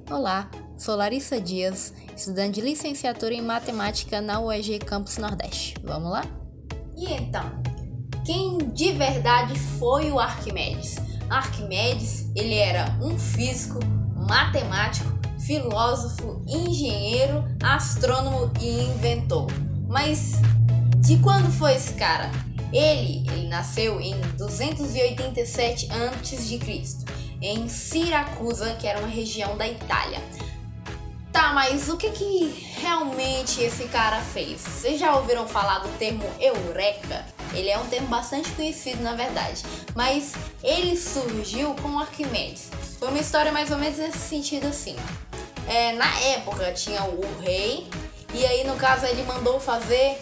Olá, sou Larissa Dias, estudante de licenciatura em Matemática na UEG Campus Nordeste. Vamos lá? E então, quem de verdade foi o Arquimedes? Arquimedes, ele era um físico, matemático, filósofo, engenheiro, astrônomo e inventor. Mas de quando foi esse cara? Ele nasceu em 287 a.C., em Siracusa, que era uma região da Itália. Tá, mas o que realmente esse cara fez? Vocês já ouviram falar do termo Eureka? Ele é um termo bastante conhecido, na verdade, mas ele surgiu com Arquimedes. Foi uma história mais ou menos nesse sentido assim. Na época tinha o rei, e aí no caso ele mandou fazer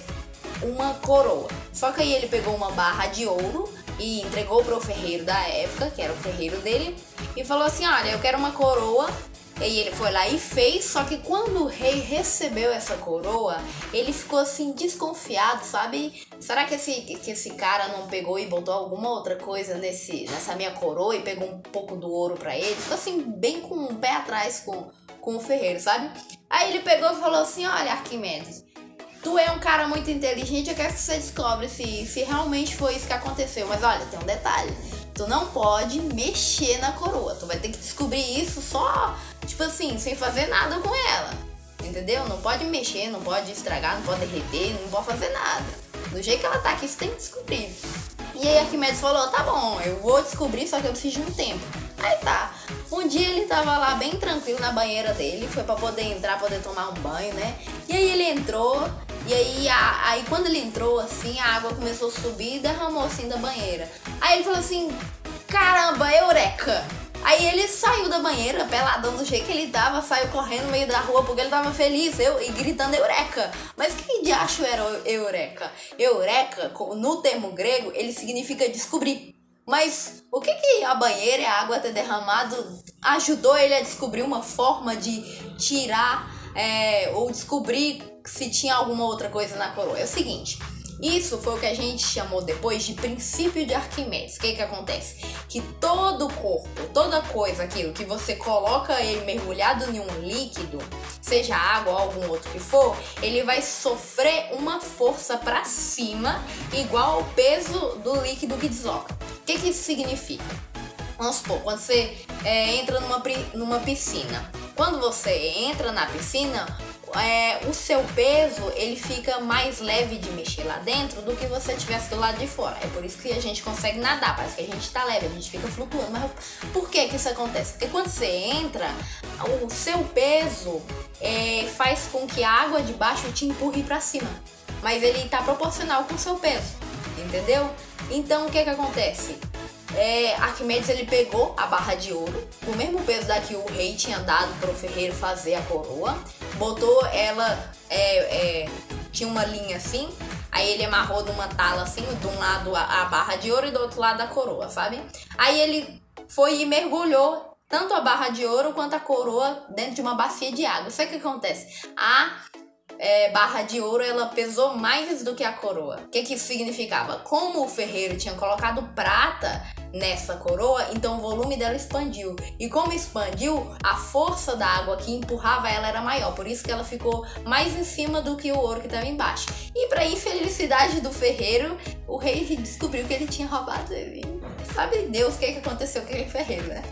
uma coroa. Só que aí ele pegou uma barra de ouro e entregou para o ferreiro da época, que era o ferreiro dele, e falou assim: olha, eu quero uma coroa. E aí ele foi lá e fez, só que quando o rei recebeu essa coroa, ele ficou assim desconfiado, sabe? Será que esse cara não pegou e botou alguma outra coisa nessa minha coroa e pegou um pouco do ouro pra ele? Ficou assim bem com o pé atrás com o ferreiro, sabe? Aí ele pegou e falou assim: olha, Arquimedes, tu é um cara muito inteligente, eu quero que você descobre se realmente foi isso que aconteceu. Mas olha, tem um detalhe. Tu não pode mexer na coroa. Tu vai ter que descobrir isso só, tipo assim, sem fazer nada com ela. Entendeu? Não pode mexer, não pode estragar, não pode derreter, não pode fazer nada. Do jeito que ela tá aqui, você tem que descobrir. E aí Arquimedes falou: tá bom, eu vou descobrir, só que eu preciso de um tempo. Aí tá. Um dia ele tava lá bem tranquilo na banheira dele, foi pra poder entrar, poder tomar um banho, né? E aí ele entrou, e aí quando ele entrou assim, a água começou a subir e derramou assim da banheira. Aí ele falou assim: caramba, eureka! Aí ele saiu da banheira, peladão do jeito que ele tava, saiu correndo no meio da rua porque ele tava feliz e gritando eureka. Mas que diacho era eureka? Eureka, no termo grego, ele significa descobrir. Mas o que a banheira e a água ter derramado ajudou ele a descobrir uma forma de tirar ou descobrir se tinha alguma outra coisa na coroa? É o seguinte, isso foi o que a gente chamou depois de princípio de Arquimedes. O que acontece? Que todo corpo, toda coisa, aquilo que você coloca ele mergulhado em um líquido, seja água ou algum outro que for, ele vai sofrer uma força para cima igual ao peso do líquido que desloca. O que isso significa? Vamos supor, quando você entra numa piscina. Quando você entra na piscina, o seu peso ele fica mais leve de mexer lá dentro do que você tivesse do lado de fora. É por isso que a gente consegue nadar, parece que a gente tá leve, a gente fica flutuando. Mas por que isso acontece? Porque quando você entra, o seu peso faz com que a água de baixo te empurre para cima, mas ele tá proporcional com o seu peso, entendeu? Então o que acontece? Arquimedes ele pegou a barra de ouro, do mesmo peso da que o rei tinha dado para o ferreiro fazer a coroa, botou ela, tinha uma linha assim, aí ele amarrou numa tala assim, de um lado a barra de ouro e do outro lado a coroa, sabe? Aí ele foi e mergulhou tanto a barra de ouro quanto a coroa dentro de uma bacia de água. Sabe o que acontece? Barra de ouro ela pesou mais do que a coroa. O que isso significava? Como o ferreiro tinha colocado prata nessa coroa, então o volume dela expandiu. E como expandiu, a força da água que empurrava ela era maior. Por isso que ela ficou mais em cima do que o ouro que estava embaixo. E para infelicidade do ferreiro, o rei descobriu que ele tinha roubado ele. Sabe Deus o que aconteceu com aquele ferreiro, né?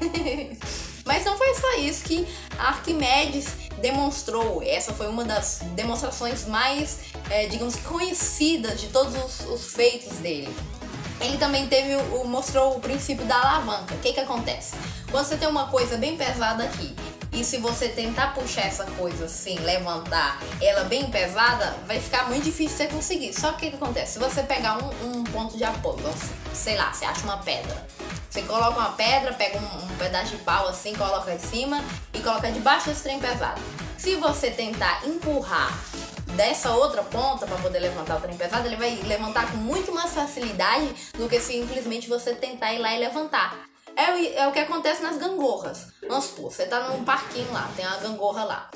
Mas não foi só isso que Arquimedes demonstrou. Essa foi uma das demonstrações mais, digamos, conhecidas de todos os feitos dele. Ele também mostrou o princípio da alavanca. O que acontece? Quando você tem uma coisa bem pesada aqui, e se você tentar puxar essa coisa assim, levantar ela bem pesada, vai ficar muito difícil você conseguir. Só que o que acontece? Se você pegar um ponto de apoio, sei lá, você acha uma pedra. Você coloca uma pedra, pega um pedaço de pau assim, coloca em cima e coloca debaixo desse trem pesado. Se você tentar empurrar dessa outra ponta para poder levantar o trem pesado, ele vai levantar com muito mais facilidade do que simplesmente você tentar ir lá e levantar. É o que acontece nas gangorras. Vamos supor, você tá num parquinho lá, tem uma gangorra lá.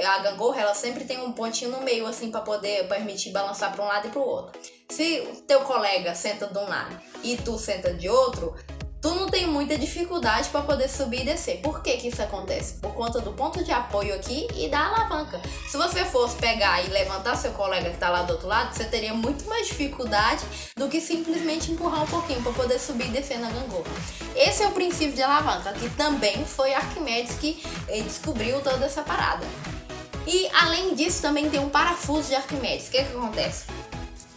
A gangorra, ela sempre tem um pontinho no meio assim para poder permitir balançar para um lado e para o outro. Se o teu colega senta de um lado e tu senta de outro, tu não tem muita dificuldade para poder subir e descer. Por que que isso acontece? Por conta do ponto de apoio aqui e da alavanca. Se você fosse pegar e levantar seu colega que tá lá do outro lado, você teria muito mais dificuldade do que simplesmente empurrar um pouquinho para poder subir e descer na gangorra. Esse é o princípio de alavanca, que também foi Arquimedes que descobriu toda essa parada. E além disso também tem um parafuso de Arquimedes. O que que acontece?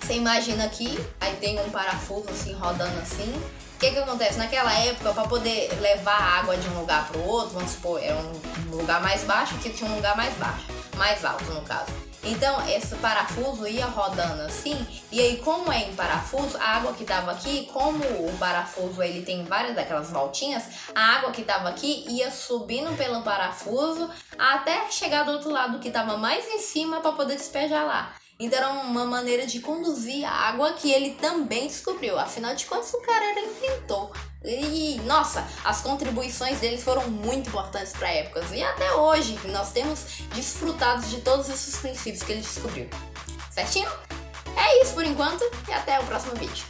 Você imagina aqui, aí tem um parafuso assim rodando assim. O que que acontece? Naquela época, para poder levar a água de um lugar para o outro, vamos supor, é um lugar mais baixo, aqui tinha um lugar mais baixo, mais alto no caso. Então, esse parafuso ia rodando assim, e aí como é em parafuso, a água que tava aqui, como o parafuso ele tem várias daquelas voltinhas, a água que tava aqui ia subindo pelo parafuso até chegar do outro lado que tava mais em cima para poder despejar lá. Então era uma maneira de conduzir a água que ele também descobriu. Afinal de contas, o cara era inventor. E, nossa, as contribuições dele foram muito importantes para a época. E até hoje, nós temos desfrutado de todos esses princípios que ele descobriu. Certinho? É isso por enquanto e até o próximo vídeo.